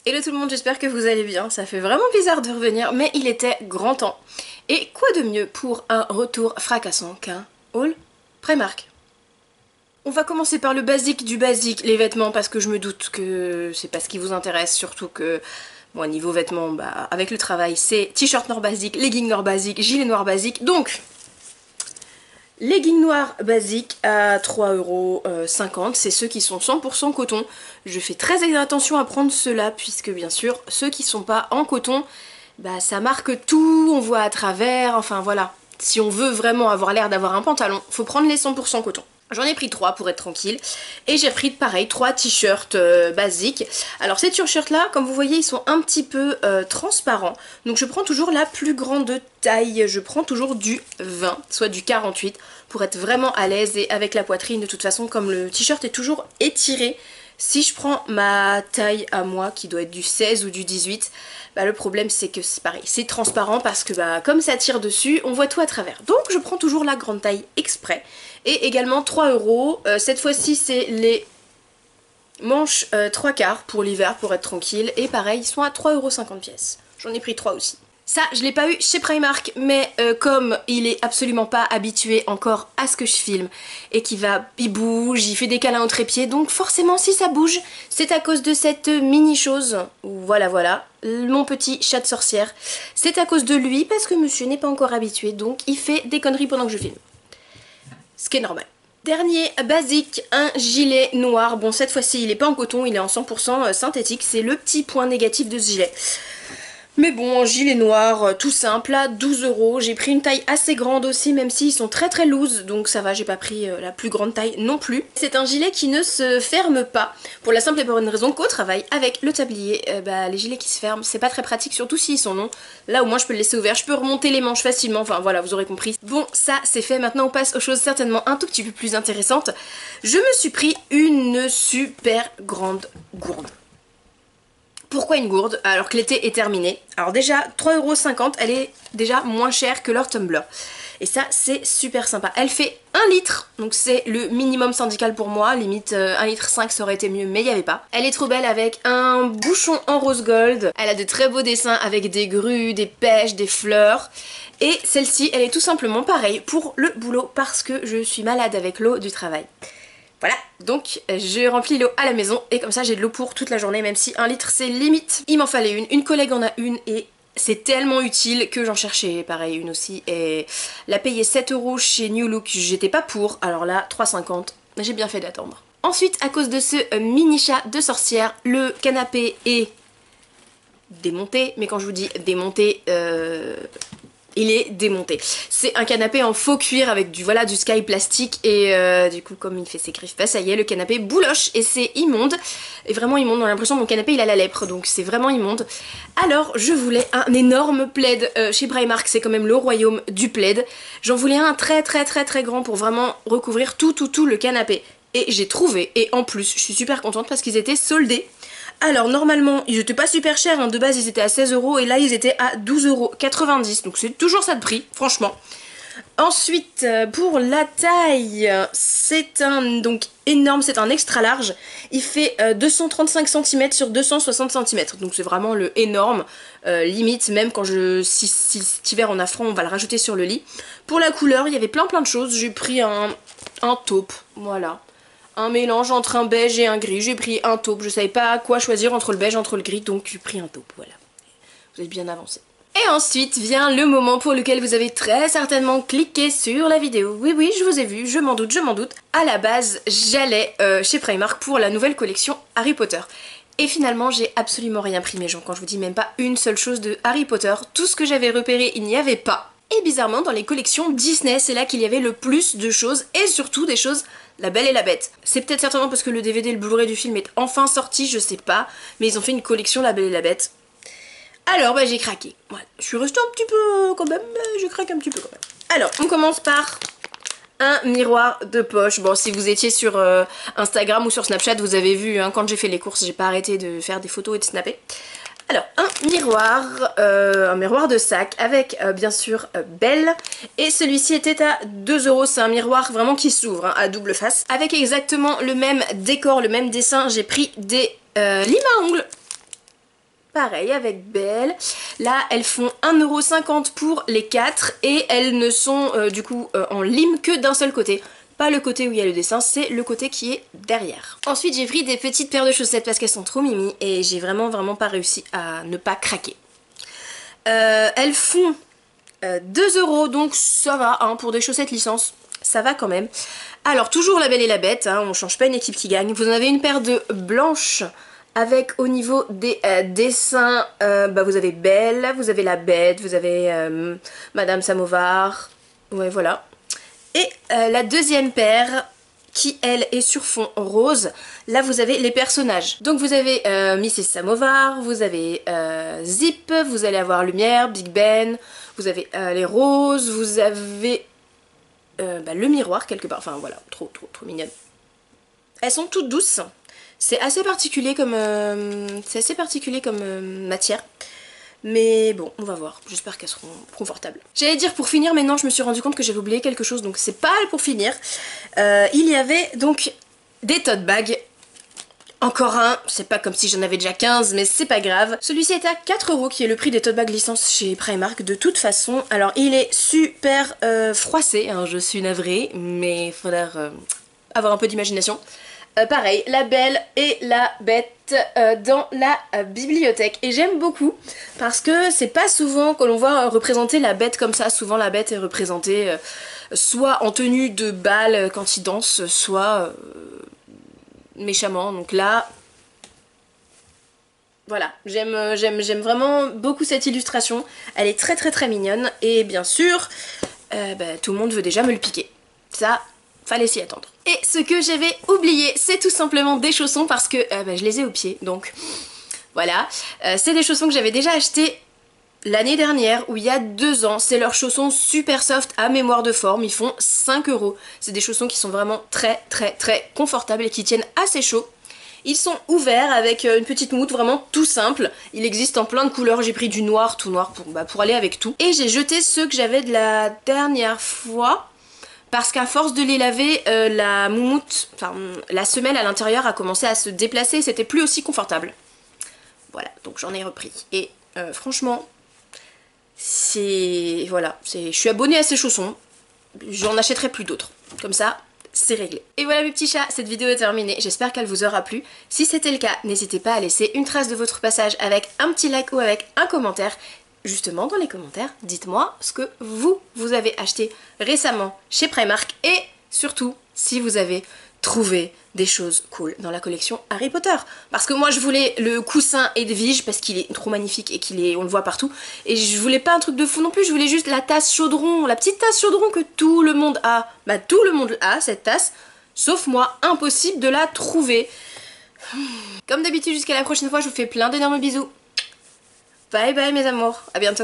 Hello tout le monde, j'espère que vous allez bien. Ça fait vraiment bizarre de revenir, mais il était grand temps. Et quoi de mieux pour un retour fracassant qu'un haul Primark. On va commencer par le basique du basique, les vêtements, parce que je me doute que c'est pas ce qui vous intéresse, surtout que, bon, niveau vêtements, bah, avec le travail, c'est t-shirt noir basique, legging noir basique, gilet noir basique, donc... Leggings noirs basiques à 3,50€, c'est ceux qui sont 100% coton. Je fais très attention à prendre ceux-là puisque bien sûr ceux qui sont pas en coton, bah ça marque tout, on voit à travers, enfin voilà. Si on veut vraiment avoir l'air d'avoir un pantalon, faut prendre les 100% coton. J'en ai pris 3 pour être tranquille et j'ai pris pareil 3 t-shirts basiques. Alors ces t-shirts là, comme vous voyez, ils sont un petit peu transparents. Donc je prends toujours la plus grande taille, je prends toujours du 20, soit du 48 pour être vraiment à l'aise et avec la poitrine. De toute façon, comme le t-shirt est toujours étiré, si je prends ma taille à moi qui doit être du 16 ou du 18, bah le problème c'est que c'est pareil, c'est transparent parce que bah comme ça tire dessus, on voit tout à travers. Donc je prends toujours la grande taille exprès. Et également 3€, cette fois-ci c'est les manches 3/4 pour l'hiver pour être tranquille. Et pareil, ils sont à 3,50€ pièce. J'en ai pris 3 aussi. Ça, je l'ai pas eu chez Primark, mais comme il est absolument pas habitué encore à ce que je filme, et il bouge, il fait des câlins au trépied, donc forcément si ça bouge, c'est à cause de cette mini chose, voilà, mon petit chat de sorcière, c'est à cause de lui, parce que monsieur n'est pas encore habitué, donc il fait des conneries pendant que je filme. Ce qui est normal. Dernier basique, un gilet noir, bon cette fois-ci il est pas en coton, il est en 100% synthétique, c'est le petit point négatif de ce gilet. Mais bon, gilet noir, tout simple, à 12€. J'ai pris une taille assez grande aussi, même s'ils sont très loose, donc ça va, j'ai pas pris la plus grande taille non plus. C'est un gilet qui ne se ferme pas, pour la simple et bonne raison qu'au travail, avec le tablier, les gilets qui se ferment, c'est pas très pratique, surtout s'ils sont longs. Là au moins je peux le laisser ouvert, je peux remonter les manches facilement, enfin voilà, vous aurez compris. Bon, ça c'est fait, maintenant on passe aux choses certainement un tout petit peu plus intéressantes. Je me suis pris une super grande gourde. Pourquoi une gourde alors que l'été est terminé? Alors déjà 3,50€, elle est déjà moins chère que leur Tumbler. Et ça c'est super sympa. Elle fait 1 litre, donc c'est le minimum syndical pour moi. Limite 1,5 litre ça aurait été mieux, mais il n'y avait pas. Elle est trop belle avec un bouchon en rose gold. Elle a de très beaux dessins avec des grues, des pêches, des fleurs. Et celle-ci elle est tout simplement pareille pour le boulot parce que je suis malade avec l'eau du travail. Voilà, donc je remplis l'eau à la maison et comme ça j'ai de l'eau pour toute la journée, même si 1 litre c'est limite. Il m'en fallait une collègue en a une et c'est tellement utile que j'en cherchais pareil une aussi. Et la payer 7€ chez New Look, j'étais pas pour, alors là 3,50€, j'ai bien fait d'attendre. Ensuite, à cause de ce mini chat de sorcière, le canapé est démonté, mais quand je vous dis démonté, il est démonté. C'est un canapé en faux cuir avec du sky plastique et du coup comme il fait ses griffes, bah ça y est, le canapé bouloche et c'est immonde. Et vraiment immonde, on a l'impression que mon canapé il a la lèpre, donc c'est vraiment immonde. Alors je voulais un énorme plaid chez Primark, c'est quand même le royaume du plaid. J'en voulais un très grand pour vraiment recouvrir tout le canapé. Et j'ai trouvé, et en plus je suis super contente parce qu'ils étaient soldés. Alors normalement ils étaient pas super chers, hein. De base ils étaient à 16€ et là ils étaient à 12,90€, donc c'est toujours ça de prix, franchement. Ensuite pour la taille, c'est un donc énorme, c'est un extra large, il fait 235 cm sur 260 cm, donc c'est vraiment le énorme, limite même quand si cet hiver on a froid on va le rajouter sur le lit. Pour la couleur il y avait plein de choses, j'ai pris un taupe, voilà. Un mélange entre un beige et un gris, j'ai pris un taupe, je savais pas quoi choisir entre le beige, entre le gris, donc j'ai pris un taupe, voilà. Vous êtes bien avancé. Et ensuite vient le moment pour lequel vous avez très certainement cliqué sur la vidéo. Oui, je vous ai vu, je m'en doute. À la base, j'allais chez Primark pour la nouvelle collection Harry Potter. Et finalement, j'ai absolument rien pris, mes gens, quand je vous dis même pas une seule chose de Harry Potter. Tout ce que j'avais repéré, il n'y avait pas. Et bizarrement, dans les collections Disney, c'est là qu'il y avait le plus de choses, et surtout des choses La Belle et la Bête. C'est peut-être certainement parce que le DVD et le Blu-ray du film est enfin sorti, je sais pas, mais ils ont fait une collection La Belle et la Bête. Alors, bah j'ai craqué. Voilà. Je suis restée un petit peu quand même, mais j'ai craqué un petit peu quand même. Alors, on commence par un miroir de poche. Bon, si vous étiez sur Instagram ou sur Snapchat, vous avez vu, hein, quand j'ai fait les courses, j'ai pas arrêté de faire des photos et de snapper. Alors, un miroir de sac avec bien sûr Belle. Et celui-ci était à 2€, c'est un miroir vraiment qui s'ouvre, hein, à double face. Avec exactement le même décor, le même dessin, j'ai pris des limes à ongles. Pareil avec Belle. Là, elles font 1,50 € pour les 4 et elles ne sont du coup en lime que d'un seul côté. Pas le côté où il y a le dessin, c'est le côté qui est derrière. Ensuite, j'ai pris des petites paires de chaussettes parce qu'elles sont trop mimi et j'ai vraiment pas réussi à ne pas craquer. Elles font 2 € donc ça va hein, pour des chaussettes licence. Ça va quand même. Alors, toujours La Belle et la Bête, hein, on change pas une équipe qui gagne. Vous en avez une paire de blanches avec au niveau des dessins, vous avez Belle, vous avez la Bête, vous avez Madame Samovar. Ouais, voilà. Et la deuxième paire qui elle est sur fond rose, là vous avez les personnages. Donc vous avez Mrs Samovar, vous avez Zip, vous allez avoir Lumière, Big Ben, vous avez les roses, vous avez le miroir quelque part, enfin voilà, trop mignonne. Elles sont toutes douces, c'est assez particulier comme, matière. Mais bon, on va voir. J'espère qu'elles seront confortables. J'allais dire pour finir, mais non, je me suis rendu compte que j'avais oublié quelque chose, donc c'est pas pour finir. Il y avait donc des tote bags. Encore un, c'est pas comme si j'en avais déjà 15, mais c'est pas grave. Celui-ci est à 4 €, qui est le prix des tote bags licence chez Primark de toute façon. Alors, il est super froissé, hein, je suis navrée, mais il faudra avoir un peu d'imagination. Pareil, la Belle et la Bête dans la bibliothèque. Et j'aime beaucoup parce que c'est pas souvent que l'on voit représenter la Bête comme ça. Souvent la Bête est représentée soit en tenue de bal quand il danse, soit méchamment. Donc là, voilà, j'aime vraiment beaucoup cette illustration. Elle est très mignonne et bien sûr, tout le monde veut déjà me le piquer. Ça, fallait s'y attendre. Et ce que j'avais oublié, c'est tout simplement des chaussons parce que je les ai aux pieds, donc voilà. C'est des chaussons que j'avais déjà achetés l'année dernière ou il y a 2 ans. C'est leurs chaussons super soft à mémoire de forme, ils font 5 €. C'est des chaussons qui sont vraiment très confortables et qui tiennent assez chaud. Ils sont ouverts avec une petite mousse vraiment tout simple. Il existe en plein de couleurs, j'ai pris du noir, tout noir pour aller avec tout. Et j'ai jeté ceux que j'avais de la dernière fois. Parce qu'à force de les laver, la moumoute, enfin la semelle à l'intérieur a commencé à se déplacer et c'était plus aussi confortable. Voilà, donc j'en ai repris. Et franchement, voilà, je suis abonnée à ces chaussons. J'en achèterai plus d'autres. Comme ça, c'est réglé. Et voilà mes petits chats, cette vidéo est terminée. J'espère qu'elle vous aura plu. Si c'était le cas, n'hésitez pas à laisser une trace de votre passage avec un petit like ou avec un commentaire. Justement dans les commentaires, dites-moi ce que vous avez acheté récemment chez Primark et surtout si vous avez trouvé des choses cool dans la collection Harry Potter. Parce que moi je voulais le coussin Edwige parce qu'il est trop magnifique et on le voit partout. Et je voulais pas un truc de fou non plus, je voulais juste la tasse chaudron, la petite tasse chaudron que tout le monde a. Bah tout le monde a cette tasse, sauf moi, impossible de la trouver. Comme d'habitude, jusqu'à la prochaine fois, je vous fais plein d'énormes bisous. Bye bye mes amours, à bientôt.